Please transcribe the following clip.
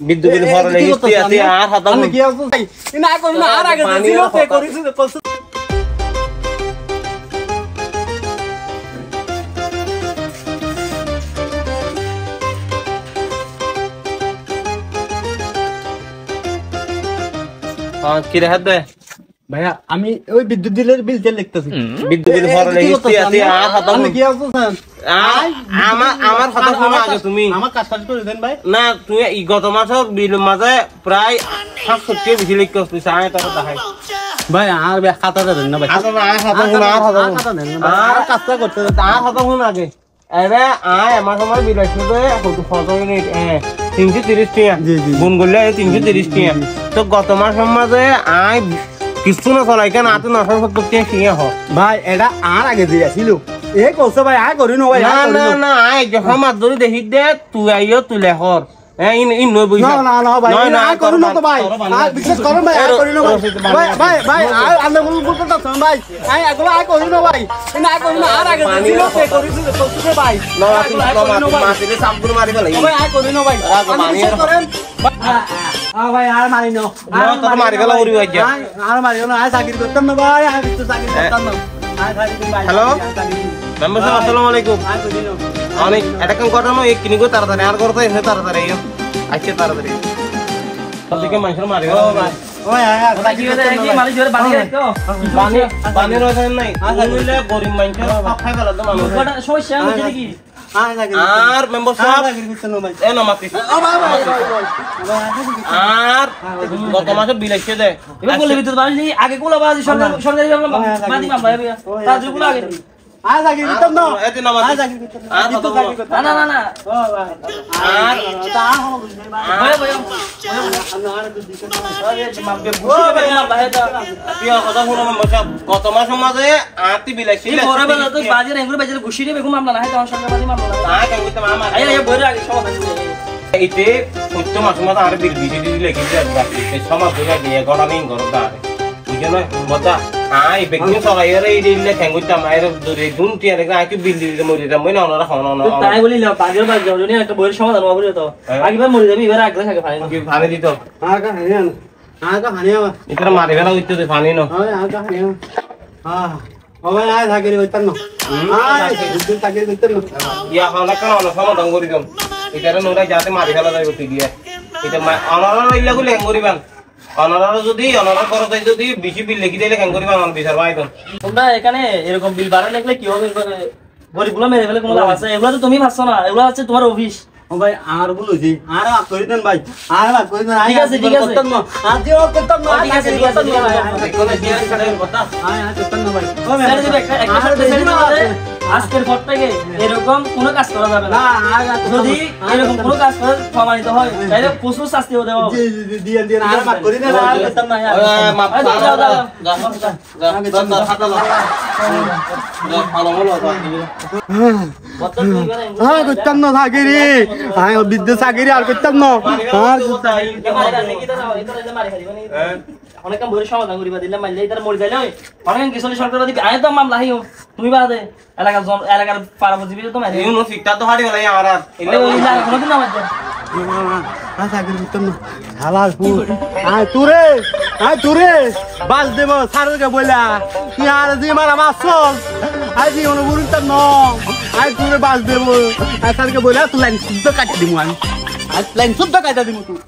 বিদ্যুৎ বিল ভরলে হিস্তি আছে আর হাতা আমি কি আছো ভাই না করি না আর আগে ছিল তে করিস কি রে হাত দে ভাইয়া আমি ওই বিদ্যুৎ বিলের বিল তেল লিখতেছি বিদ্যুৎ বিল ভরলে হিস্তি আছে আর হাতা আমি কি আছো স্যার আমার হাতা শুনো আগে তুমি আমার কাজ করে দেন ভাই না তুমি গত মাসের বিল মাঝে প্রায় 700 বেশি লিখতে তুই চাই তার দেখাই ভাই আর খাতাটা দেন না ভাই আর হাতা দেন না আর কাজটা করতে আর হাতা শুন আগে এবে আমার সময় বিল আসছে কত মিনিট 330 টাকা গুণ করলে 330 টাকা তো গত মাসের মাঝে কিছু না চলাই কেন আতে 970 টাকা শিয়া হ ভাই এটা আর আগে দিয়েছিল এ কইছে ভাই আয় করি না ভাই না না না যখন মাছ ধরে দেখি দে তুই আইও তুই লেখর ইন নই বইছা না না ভাই আয় করি না তো ভাই আয় বিশেষ করুন ভাই আয় করি না ভাই ভাই ভাই আয় আমরা বলতে তো ভাই আয় এগুলো আয় করি না ভাই না আয় করি না আর আগে দিয়েছিল তে করিস তো ভাই না তুই মাছলে সামগুলো মারি ফেলাই ভাই আয় করি না ভাই বিশেষ করেন ভাই আর মারি না তোর মারি ফেলা উড়ি হই যা আর মারি না আয় চাকরি করতাম না ভাই আয় তো চাকরি করতাম না হ্যালো মেম্বার সাহেব আসসালামু আলাইকুম অনেক এটা কাম করতাম এক কিনি গো তাড়াতাড়ি আর করতে এসে তাড়াতাড়ি আইও আজকে তাড়াতাড়ি ওদিকে মানুষ মারি গেল ভাই ওই আয় কি হইছে কি মালি জোরে বানি তো পানি রয়েছে নাই বললে গরিব মানুষ সব খাই ফেলা তো মানুষ ওটা সমস্যা হচ্ছে কি আর মেম্বার সাহেব এ না মাতি আর গত মাসে বিল আসছে দে এবার বলে বিদ্যুৎ বানি আগে কোলা বাজি সরকারি মাদি মামলা তার যুগুলো আগে আয় চাকরি করতাম না এতে না মাতি না না না না আর তা হলো ভয় ভয় গত মাসের মাঝে আতি বিল আসছে পরে বেলা তো বাজি রেগুলো বাজারে ঘুষি দিয়ে বেগুম মামলা না হয় তখন সরকারি মাদি মামলা তাই কেন কইতে মামা আই আই বইরে আগে সব আছে এইতে সত্য মাসের মাঝে আর বিল বিজি দিলে লিখে এই সমাজ ধরে দিয়ে গড়া নেই গড়া বুঝে নয় মজা আই বেগনি সরাই এই দিলে খেঙ্গুতাম আই দরে গুনটি আর আইকে বিল দিতে মরি যাম মই না ওনারা খাওয়া না তাই বলি না বাগের বাগ যাও নি একটা বইয়ের সমাধান হবে তো আগেবার মরি যাবি এবার আগে থাকে ফাইন কি পানি দিত আর কা হানিয়া আর কা হানিয়া ইতরা মারি ফেলা হইতে পানি ন ওই আর কা হানিয়া হ্যাঁ ও ভাই আয় চাকরি করতাম না আয় বিদ্যুৎ চাকরি করতাম না ইয়া খাওয়া কেন না সমাধান করি দম এটারে নোরা যাতে মারি ফেলা যাইব তুই দিয়ে এটা অনারা লইলা গুলো হেং করিবান অনারা যদি অনারা করতে যদি বেশি বিল লিখি দিলে হেং করিবান অন বিচার ভাই তোমরা এখানে এরকম বিল বাড়া লিখলে কি হবে গরিবগুলো মেরে ফেলে কোনো লাভ আছে এগুলো তো তুমি ভাবছো না এগুলো হচ্ছে তোমার অফিস ও ভাই আর বলুছি আর আপ করি দেন ভাই আর আপ করি দেন ঠিক আছে ঠিক আছে করতাম না আর দিও করতাম না ঠিক আছে ঠিক আছে কোন জিয়া করে কথা আয় আর করতাম না ভাই ও স্যার যদি একটা শর্ত আছে আজকের পর থেকে এরকম কোনো কাজ করা যাবে না যদি এরকম কোনো কাজ করে প্রমাণিত হয় তাহলে প্রচুর শাস্তি হতে হবে দিয়ে দিয়ে আর আপ করি দেন আর করতাম না মাপ হ্যাঁ করতাম না চাকরি হ্যাঁ বিদ্যুৎ চাকরি আর করতাম না আর অনেক কাম বইয়ের সমাধান করিবা দিলে মাইলে তার মরে যাইলে অনেক কিছু সরকার দিবি আয় তো মামলা হিও তুমি বাদে এলাকার পাড়া বুঝবি তো মাইলে ইউনো ফিকটা তো হাড়ি হলাই আমার আর এলে ওই না কোনদিন না মাইছে চাকরি করতাম না হালাল আয় তুরে বাস দেব সারকে বইলা তুই আর দি মারা মাছ আই দি মনে বলতাম না আয় তুরে বাস দেব আর সারকে বইলা তুই লাইন শুদ্ধ কাটি দিমু আমি আর লাইন শুদ্ধ কাটা দিমু তুই